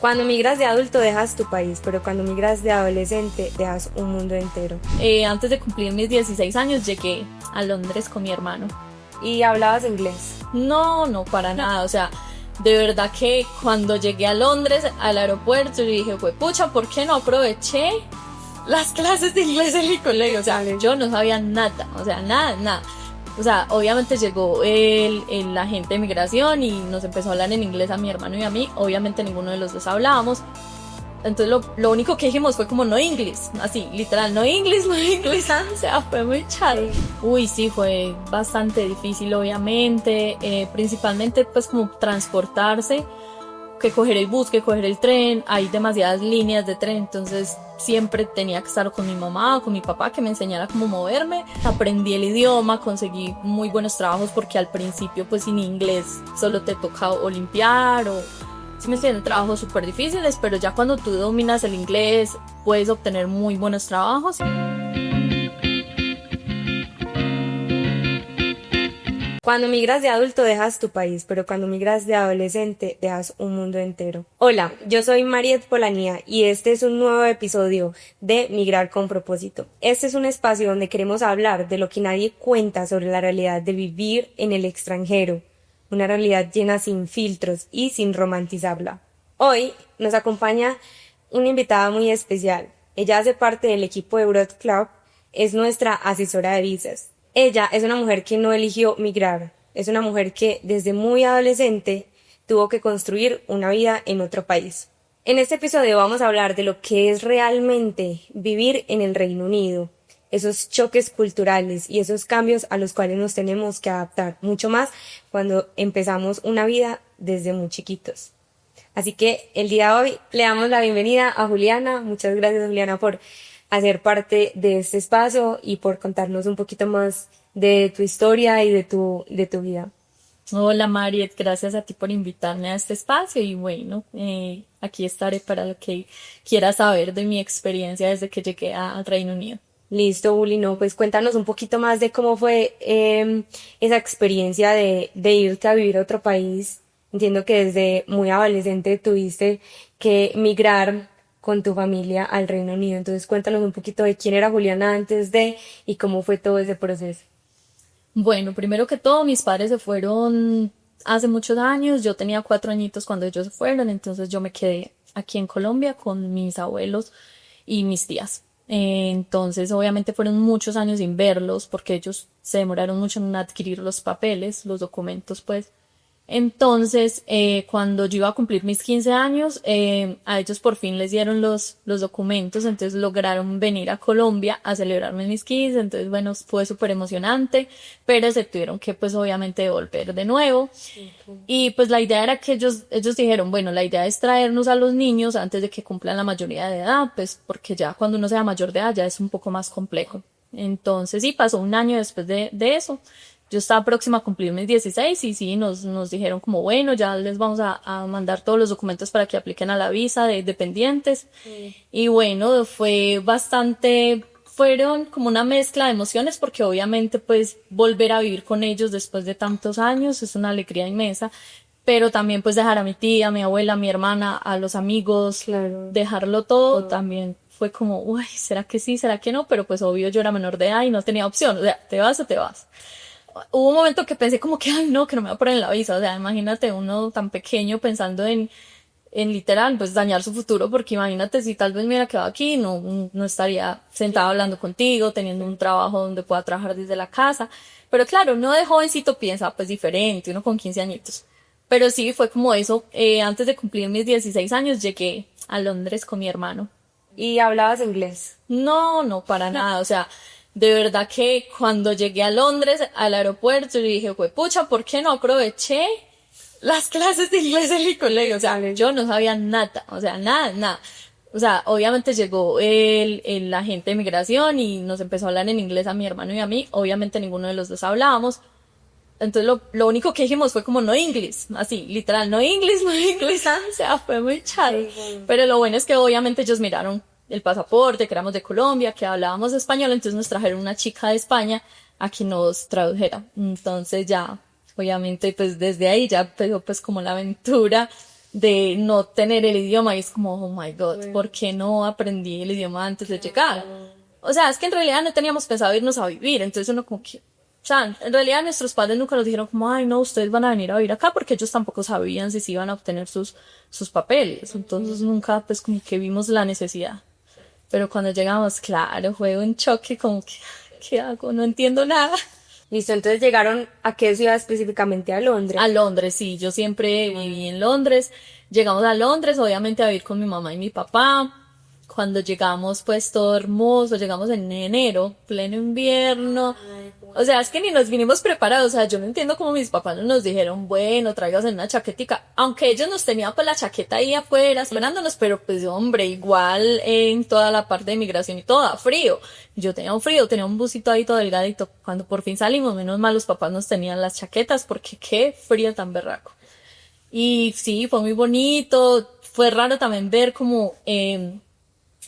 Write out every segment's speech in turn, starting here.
Cuando migras de adulto dejas tu país, pero cuando migras de adolescente dejas un mundo entero. Antes de cumplir mis 16 años llegué a Londres con mi hermano. ¿Y hablabas inglés? No, para nada, o sea, de verdad que cuando llegué a Londres, al aeropuerto, yo dije, pucha, ¿por qué no aproveché las clases de inglés en mi colegio? O sea, yo no sabía nada, o sea, nada. O sea, obviamente llegó el agente de migración y nos empezó a hablar en inglés a mi hermano y a mí. Obviamente ninguno de los dos hablábamos. Entonces lo único que dijimos fue como no inglés, así, literal, no inglés. O sea, fue muy chato. Uy, sí, fue bastante difícil, obviamente. Principalmente pues como transportarse, que coger el bus, que coger el tren. Hay demasiadas líneas de tren, entonces siempre tenía que estar con mi mamá o con mi papá que me enseñara cómo moverme. Aprendí el idioma, conseguí muy buenos trabajos porque al principio pues sin inglés solo te toca o limpiar o sí me entienden, trabajos súper difíciles, pero ya cuando tú dominas el inglés puedes obtener muy buenos trabajos. Cuando migras de adulto dejas tu país, pero cuando migras de adolescente dejas un mundo entero. Hola, yo soy Mariette Polanía y este es un nuevo episodio de Migrar con propósito. Este es un espacio donde queremos hablar de lo que nadie cuenta sobre la realidad de vivir en el extranjero, una realidad llena sin filtros y sin romantizarla. Hoy nos acompaña una invitada muy especial. Ella hace parte del equipo de Broad Club, es nuestra asesora de visas. Ella es una mujer que no eligió migrar, es una mujer que desde muy adolescente tuvo que construir una vida en otro país. En este episodio vamos a hablar de lo que es realmente vivir en el Reino Unido, esos choques culturales y esos cambios a los cuales nos tenemos que adaptar, mucho más cuando empezamos una vida desde muy chiquitos. Así que el día de hoy le damos la bienvenida a Juliana. Muchas gracias, Juliana, por hacer parte de este espacio y por contarnos un poquito más de tu historia y de tu vida. Hola Mariette, gracias a ti por invitarme a este espacio y bueno, aquí estaré para lo que quieras saber de mi experiencia desde que llegué al Reino Unido. Listo, Juli, no, pues cuéntanos un poquito más de cómo fue esa experiencia de irte a vivir a otro país. Entiendo que desde muy adolescente tuviste que migrar con tu familia al Reino Unido. Entonces cuéntanos un poquito de quién era Juliana antes de y cómo fue todo ese proceso. Bueno, primero que todo, mis padres se fueron hace muchos años. Yo tenía 4 añitos cuando ellos se fueron, entonces yo me quedé aquí en Colombia con mis abuelos y mis tías. Entonces, obviamente fueron muchos años sin verlos porque ellos se demoraron mucho en adquirir los papeles, los documentos, pues. Entonces, cuando yo iba a cumplir mis 15 años, a ellos por fin les dieron los documentos, entonces lograron venir a Colombia a celebrarme mis 15, entonces bueno, fue súper emocionante, pero se tuvieron que pues obviamente devolver de nuevo. Y pues la idea era que ellos dijeron, bueno, la idea es traernos a los niños antes de que cumplan la mayoría de edad, pues porque ya cuando uno sea mayor de edad ya es un poco más complejo. Entonces sí, pasó un año después de eso. Yo estaba próxima a cumplir mis 16 y sí, nos dijeron como, bueno, ya les vamos a mandar todos los documentos para que apliquen a la visa de dependientes. Y bueno, fueron como una mezcla de emociones porque obviamente pues volver a vivir con ellos después de tantos años es una alegría inmensa. Pero también pues dejar a mi tía, a mi abuela, a mi hermana, a los amigos, Claro. dejarlo todo también fue como, uy, ¿será que sí? ¿Será que no? Pero pues obvio yo era menor de edad y no tenía opción, o sea, te vas o te vas. Hubo un momento que pensé como que, ay no, que no me va a poner en la visa, o sea, imagínate uno tan pequeño pensando en literal, pues dañar su futuro, porque imagínate si tal vez me hubiera quedado aquí, no estaría sentada hablando contigo, teniendo un trabajo donde pueda trabajar desde la casa, pero claro, uno de jovencito piensa pues diferente, uno con 15 añitos, pero sí, fue como eso, antes de cumplir mis 16 años llegué a Londres con mi hermano. ¿Y hablabas inglés? No, para nada, o sea, de verdad que cuando llegué a Londres, al aeropuerto, yo dije, pucha, ¿por qué no aproveché las clases de inglés en mi colegio? O sea, yo no sabía nada, o sea, nada. O sea, obviamente llegó el agente de migración y nos empezó a hablar en inglés a mi hermano y a mí. Obviamente ninguno de los dos hablábamos. Entonces lo único que dijimos fue como no inglés, así, literal, no inglés. O sea, fue muy chato. Pero lo bueno es que obviamente ellos miraron el pasaporte, que éramos de Colombia, que hablábamos español, entonces nos trajeron una chica de España a que nos tradujera. Entonces ya, obviamente, pues desde ahí ya empezó pues como la aventura de no tener el idioma y es como, oh my God, ¿por qué no aprendí el idioma antes de llegar? O sea, es que en realidad no teníamos pensado irnos a vivir, entonces uno como que, o sea, en realidad nuestros padres nunca nos dijeron como, ay no, ustedes van a venir a vivir acá porque ellos tampoco sabían si se iban a obtener sus papeles, entonces nunca pues como que vimos la necesidad. Pero cuando llegamos, claro, fue un choque como que, ¿qué hago? No entiendo nada. Listo, entonces llegaron a qué ciudad específicamente, a Londres. A Londres, sí, yo siempre viví en Londres. Llegamos a Londres, obviamente a vivir con mi mamá y mi papá. Cuando llegamos, pues todo hermoso, llegamos en enero, pleno invierno. O sea, es que ni nos vinimos preparados. O sea, yo no entiendo cómo mis papás no nos dijeron, bueno, traigas una chaquetica. Aunque ellos nos tenían pues la chaqueta ahí afuera esperándonos, pero pues hombre, igual en toda la parte de migración y todo, frío. Yo tenía un frío, tenía un busito ahí todo delgadito. Cuando por fin salimos, menos mal los papás nos tenían las chaquetas porque qué frío tan berraco. Y sí, fue muy bonito. Fue raro también ver como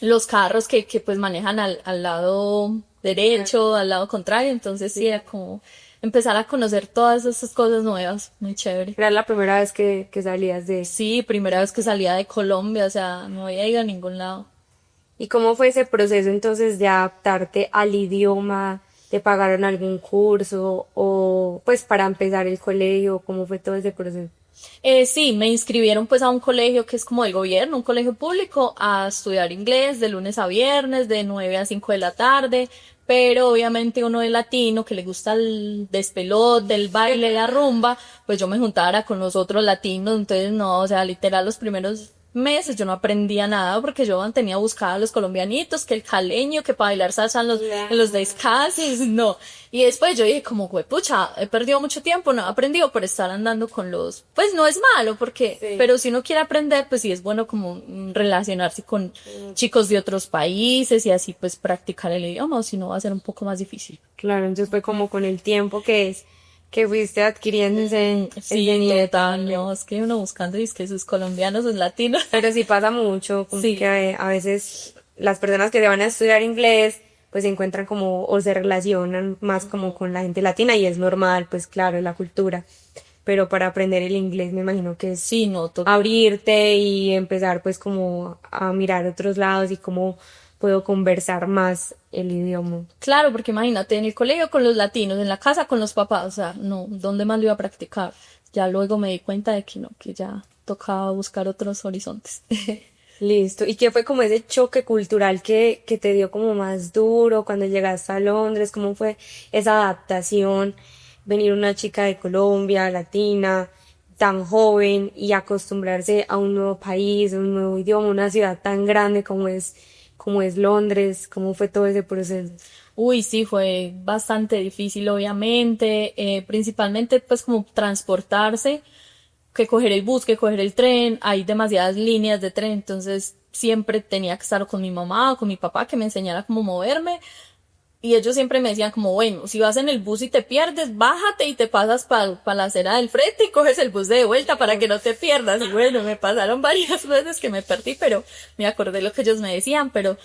los carros que pues manejan al lado derecho, al lado contrario, entonces sí era como empezar a conocer todas esas cosas nuevas, muy chévere. Era la primera vez que salías de... Sí, primera vez que salía de Colombia, o sea, no había ido a ningún lado. ¿Y cómo fue ese proceso entonces de adaptarte al idioma? ¿Te pagaron algún curso o pues para empezar el colegio? ¿Cómo fue todo ese proceso? Sí, me inscribieron pues a un colegio que es como del gobierno, un colegio público, a estudiar inglés de lunes a viernes, de 9 a 5 de la tarde, pero obviamente uno es latino, que le gusta el despelote, del baile, la rumba, pues yo me juntara con los otros latinos, entonces no, o sea, literal los primeros meses yo no aprendía nada porque yo mantenía buscada a los colombianitos, que el caleño, que para bailar salsa en los descansos, no. Y después yo dije como, pucha, he perdido mucho tiempo, no he aprendido por estar andando con los, pues no es malo porque, Sí. pero si uno quiere aprender, pues sí es bueno como relacionarse con chicos de otros países y así pues practicar el idioma, o si no va a ser un poco más difícil. Claro, entonces fue como con el tiempo que fuiste adquiriendo Sí, ese nivel. total, no, es que uno buscando y es que sus colombianos, sus latinos. Pero sí pasa mucho, como Sí. que a veces las personas que se van a estudiar inglés, pues se encuentran como, o se relacionan más como con la gente latina y es normal, pues claro, la cultura. Pero para aprender el inglés me imagino que es Sí, no, total. abrirte y empezar pues como a mirar otros lados y cómo puedo conversar más el idioma. Claro, porque imagínate, en el colegio con los latinos, en la casa con los papás, o sea, no, ¿dónde más lo iba a practicar? Ya luego me di cuenta de que no, que ya tocaba buscar otros horizontes. Listo. ¿Y qué fue como ese choque cultural que te dio como más duro cuando llegaste a Londres? ¿Cómo fue esa adaptación? Venir una chica de Colombia, latina, tan joven y acostumbrarse a un nuevo país, un nuevo idioma, una ciudad tan grande como es Londres. ¿Cómo fue todo ese proceso? Uy, sí, fue bastante difícil, obviamente, principalmente pues como transportarse, que coger el bus, que coger el tren, hay demasiadas líneas de tren, entonces siempre tenía que estar con mi mamá o con mi papá que me enseñara cómo moverme. Y ellos siempre me decían como, bueno, si vas en el bus y te pierdes, bájate y te pasas para la acera del frente y coges el bus de vuelta para que no te pierdas. Y bueno, me pasaron varias veces que me perdí, pero me acordé lo que ellos me decían, pero...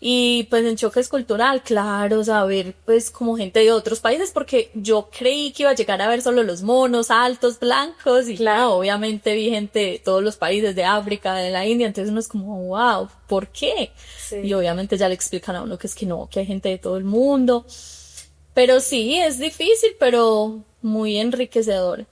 Y pues en choque cultural, claro, saber pues como gente de otros países, porque yo creí que iba a llegar a ver solo los monos altos, blancos, y claro, obviamente vi gente de todos los países, de África, de la India, entonces uno es como, wow, ¿por qué? Sí. Y obviamente ya le explican a uno que es que no, que hay gente de todo el mundo. Pero sí, es difícil, pero muy enriquecedor.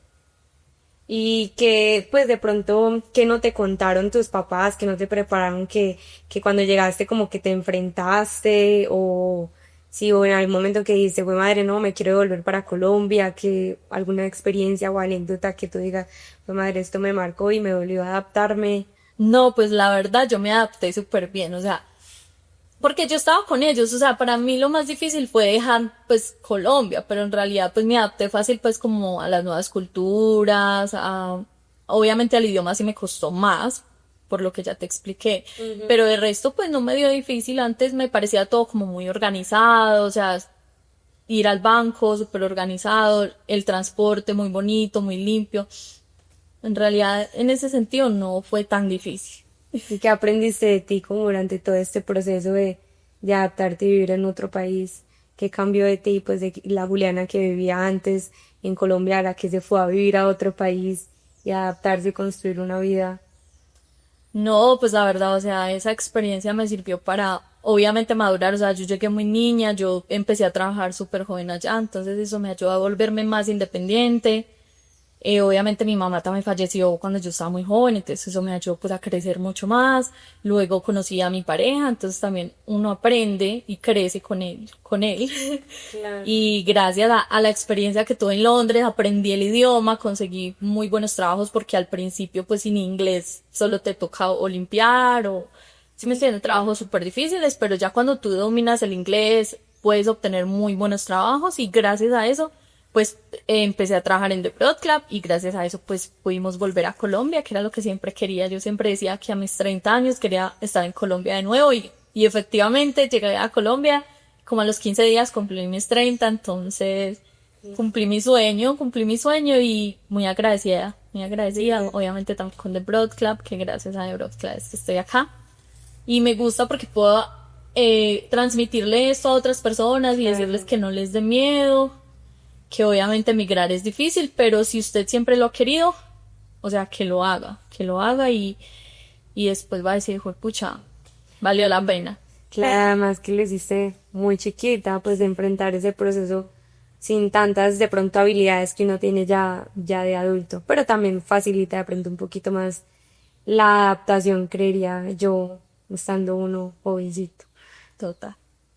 Y que pues de pronto que no te contaron tus papás, que no te prepararon, que cuando llegaste como que te enfrentaste o si o en algún momento que dijiste, fue madre, no, me quiero volver para Colombia, que alguna experiencia o anécdota que tú digas, fue madre, esto me marcó y me volvió a adaptarme. No, pues la verdad yo me adapté súper bien, o sea, porque yo estaba con ellos, o sea, para mí lo más difícil fue dejar pues Colombia, pero en realidad pues me adapté fácil pues como a las nuevas culturas, obviamente al idioma sí me costó más, por lo que ya te expliqué, pero de resto pues no me dio difícil, antes me parecía todo como muy organizado, o sea, ir al banco súper organizado, el transporte muy bonito, muy limpio, en realidad en ese sentido no fue tan difícil. ¿Y qué aprendiste de ti como durante todo este proceso de adaptarte y vivir en otro país? ¿Qué cambió de ti, pues de la Juliana que vivía antes en Colombia a la que se fue a vivir a otro país y adaptarse y construir una vida? No, pues la verdad, o sea, esa experiencia me sirvió para, obviamente, madurar. O sea, yo llegué muy niña, yo empecé a trabajar súper joven allá, entonces eso me ayudó a volverme más independiente. Obviamente mi mamá también falleció cuando yo estaba muy joven, entonces eso me ayudó pues a crecer mucho más. Luego conocí a mi pareja, entonces también uno aprende y crece con él. Claro. Y gracias a la experiencia que tuve en Londres, aprendí el idioma, conseguí muy buenos trabajos porque al principio pues sin inglés solo te toca o limpiar o, sí me entiendes, trabajos súper difíciles, pero ya cuando tú dominas el inglés puedes obtener muy buenos trabajos y gracias a eso pues empecé a trabajar en The Broad Club y gracias a eso pues pudimos volver a Colombia, que era lo que siempre quería. Yo siempre decía que a mis 30 años quería estar en Colombia de nuevo y efectivamente llegué a Colombia, como a los 15 días cumplí mis 30, entonces cumplí mi sueño y muy agradecida, obviamente también con The Broad Club, que gracias a The Broad Club estoy acá. Y me gusta porque puedo transmitirle esto a otras personas y decirles que no les dé miedo, que obviamente emigrar es difícil, pero si usted siempre lo ha querido, o sea, que lo haga y después va a decir, pucha, valió la pena. Claro, además que lo hiciste muy chiquita, pues de enfrentar ese proceso sin tantas de pronto habilidades que uno tiene ya de adulto, pero también facilita de pronto un poquito más la adaptación, creería yo, estando uno jovencito. Total.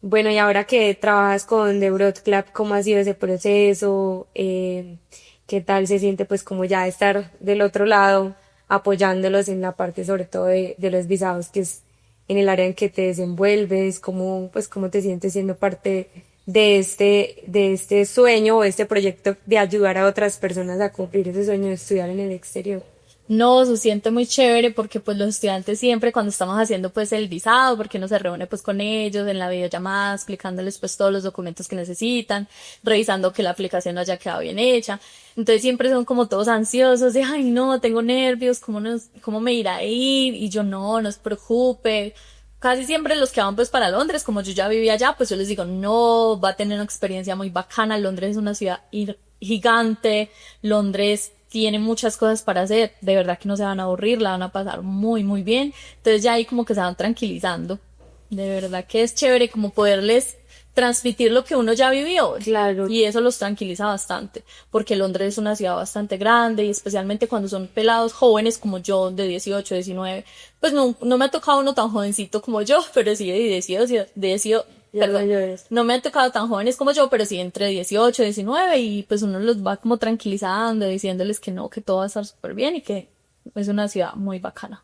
Bueno, y ahora que trabajas con The Broad Club, ¿cómo ha sido ese proceso? ¿Qué tal se siente pues como ya estar del otro lado, apoyándolos en la parte sobre todo de los visados, que es en el área en que te desenvuelves? ¿Cómo, pues, cómo te sientes siendo parte de este sueño o este proyecto de ayudar a otras personas a cumplir ese sueño de estudiar en el exterior? No, se siente muy chévere porque pues los estudiantes siempre cuando estamos haciendo pues el visado, porque uno se reúne pues con ellos en la videollamada, explicándoles pues todos los documentos que necesitan, revisando que la aplicación haya quedado bien hecha. Entonces siempre son como todos ansiosos de, ay no, tengo nervios, cómo me irá a ir? Y yo no se preocupe. Casi siempre los que van pues para Londres, como yo ya vivía allá, pues yo les digo, no, va a tener una experiencia muy bacana. Londres es una ciudad gigante, Londres tiene muchas cosas para hacer, de verdad que no se van a aburrir, la van a pasar muy, muy bien. Entonces ya ahí como que se van tranquilizando. De verdad que es chévere como poderles transmitir lo que uno ya vivió. Claro. Y eso los tranquiliza bastante, porque Londres es una ciudad bastante grande y especialmente cuando son pelados jóvenes como yo, de 18, 19, pues no me ha tocado uno tan jovencito como yo, pero sí de 18, perdón, no me han tocado tan jóvenes como yo, pero sí entre 18 y 19 y pues uno los va como tranquilizando, diciéndoles que no, que todo va a estar súper bien y que es una ciudad muy bacana.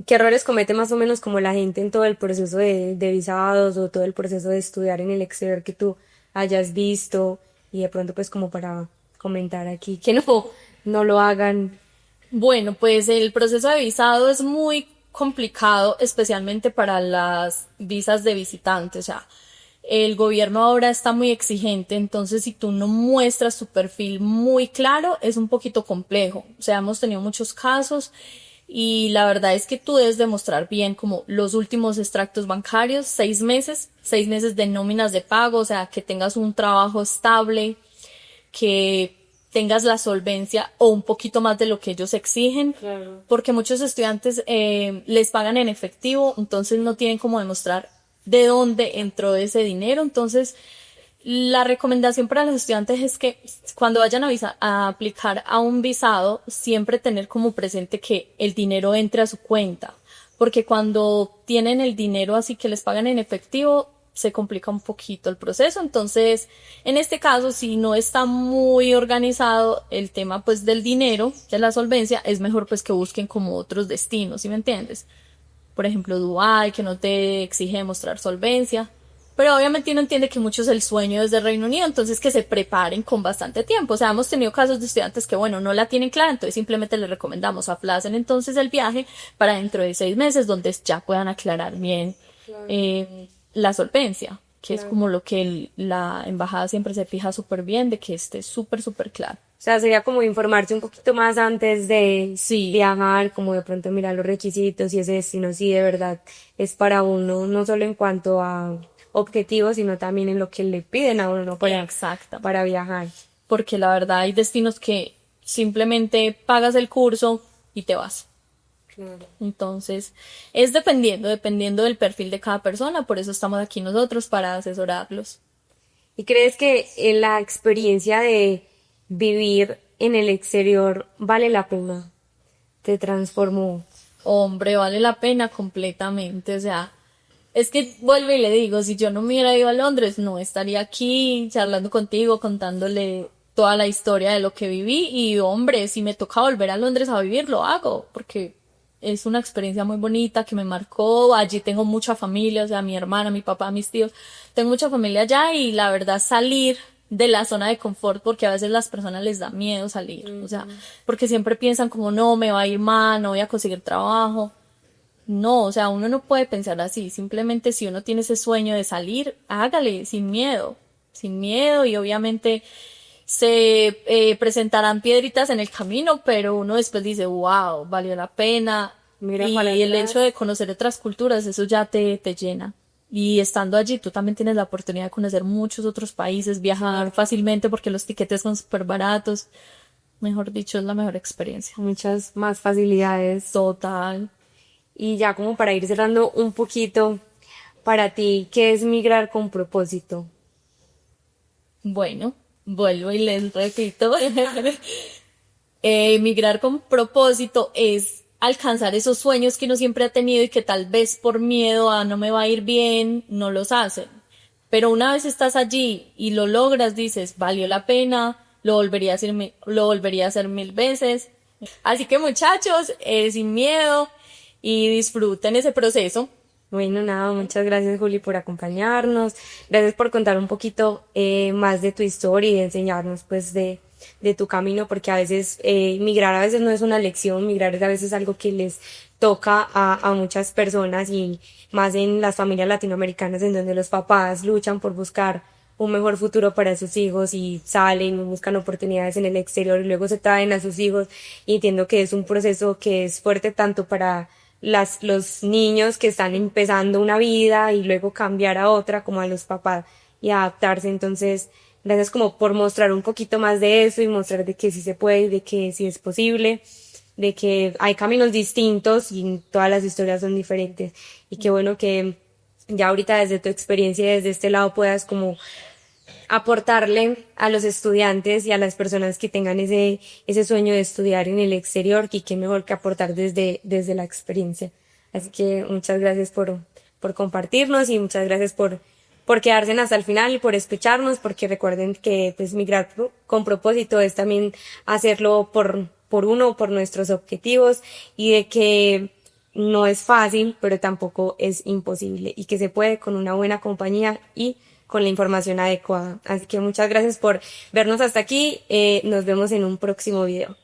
¿Qué errores comete más o menos como la gente en todo el proceso de visados o todo el proceso de estudiar en el exterior que tú hayas visto y de pronto pues como para comentar aquí que no lo hagan? Bueno, pues el proceso de visado es muy complicado, especialmente para las visas de visitante. O sea, el gobierno ahora está muy exigente, entonces si tú no muestras tu perfil muy claro, es un poquito complejo. O sea, hemos tenido muchos casos y la verdad es que tú debes demostrar bien como los últimos extractos bancarios, 6 meses de nóminas de pago, o sea, que tengas un trabajo estable, que tengas la solvencia o un poquito más de lo que ellos exigen, Claro. porque muchos estudiantes les pagan en efectivo, entonces no tienen como demostrar de dónde entró ese dinero. Entonces la recomendación para los estudiantes es que cuando vayan a aplicar a un visado, siempre tener como presente que el dinero entre a su cuenta, porque cuando tienen el dinero así que les pagan en efectivo, se complica un poquito el proceso. Entonces, en este caso, si no está muy organizado el tema pues del dinero, de la solvencia, es mejor pues que busquen como otros destinos, ¿sí me entiendes? Por ejemplo, Dubái, que no te exige mostrar solvencia. Pero obviamente uno entiende que mucho es el sueño desde Reino Unido, entonces que se preparen con bastante tiempo. O sea, hemos tenido casos de estudiantes que, bueno, no la tienen clara, entonces simplemente les recomendamos aplacen entonces el viaje para dentro de 6 meses, donde ya puedan aclarar bien la solvencia, que es como lo que la embajada siempre se fija súper bien, de que esté súper, súper claro. O sea, sería como informarse un poquito más antes de Sí, viajar, como de pronto mirar los requisitos y ese destino sí de verdad es para uno, no solo en cuanto a objetivos, sino también en lo que le piden a uno exacto. para viajar. Porque la verdad hay destinos que simplemente pagas el curso y te vas. Claro. Entonces, es dependiendo del perfil de cada persona, por eso estamos aquí nosotros para asesorarlos. ¿Y crees que la experiencia de vivir en el exterior vale la pena? ¿Te transformó? Hombre, vale la pena completamente, o sea, es que vuelvo y le digo, si yo no me hubiera ido a Londres, no estaría aquí charlando contigo, contándole toda la historia de lo que viví y hombre, si me toca volver a Londres a vivir, lo hago, porque es una experiencia muy bonita que me marcó, allí tengo mucha familia, o sea, mi hermana, mi papá, mis tíos, tengo mucha familia allá y la verdad salir de la zona de confort, porque a veces las personas les da miedo salir, o sea, porque siempre piensan como no, me va a ir mal, no voy a conseguir trabajo. No, o sea, uno no puede pensar así. Simplemente si uno tiene ese sueño de salir, hágale sin miedo y obviamente se presentarán piedritas en el camino, pero uno después dice, wow, valió la pena. Mira para Y el hecho atrás. de conocer otras culturas, eso ya te llena. Y estando allí, tú también tienes la oportunidad de conocer muchos otros países, viajar fácilmente porque los tiquetes son súper baratos. Mejor dicho, es la mejor experiencia. Muchas más facilidades. Total. Y ya como para ir cerrando un poquito, para ti, ¿qué es migrar con propósito? Bueno, vuelvo y les repito. Migrar con propósito es alcanzar esos sueños que uno siempre ha tenido y que tal vez por miedo a no me va a ir bien, no los hacen. Pero una vez estás allí y lo logras, dices, valió la pena, lo volvería a hacer 1000 veces. Así que muchachos, sin miedo y disfruten ese proceso. Bueno, nada, muchas gracias Juli por acompañarnos, gracias por contar un poquito más de tu historia y de enseñarnos pues de tu camino, porque a veces migrar a veces no es una lección, migrar es a veces algo que les toca a muchas personas y más en las familias latinoamericanas en donde los papás luchan por buscar un mejor futuro para sus hijos y salen y buscan oportunidades en el exterior y luego se traen a sus hijos y entiendo que es un proceso que es fuerte tanto para los niños que están empezando una vida y luego cambiar a otra como a los papás y adaptarse. Entonces, gracias como por mostrar un poquito más de eso y mostrar de que sí se puede, de que sí es posible, de que hay caminos distintos y todas las historias son diferentes. Y qué bueno que ya ahorita desde tu experiencia y desde este lado puedas como aportarle a los estudiantes y a las personas que tengan ese sueño de estudiar en el exterior y qué mejor que aportar desde la experiencia. Así que muchas gracias por compartirnos y muchas gracias por quedarse hasta el final y por escucharnos, porque recuerden que pues migrar con propósito es también hacerlo por uno, por nuestros objetivos y de que no es fácil, pero tampoco es imposible y que se puede con una buena compañía y con la información adecuada. Así que muchas gracias por vernos hasta aquí. Nos vemos en un próximo video.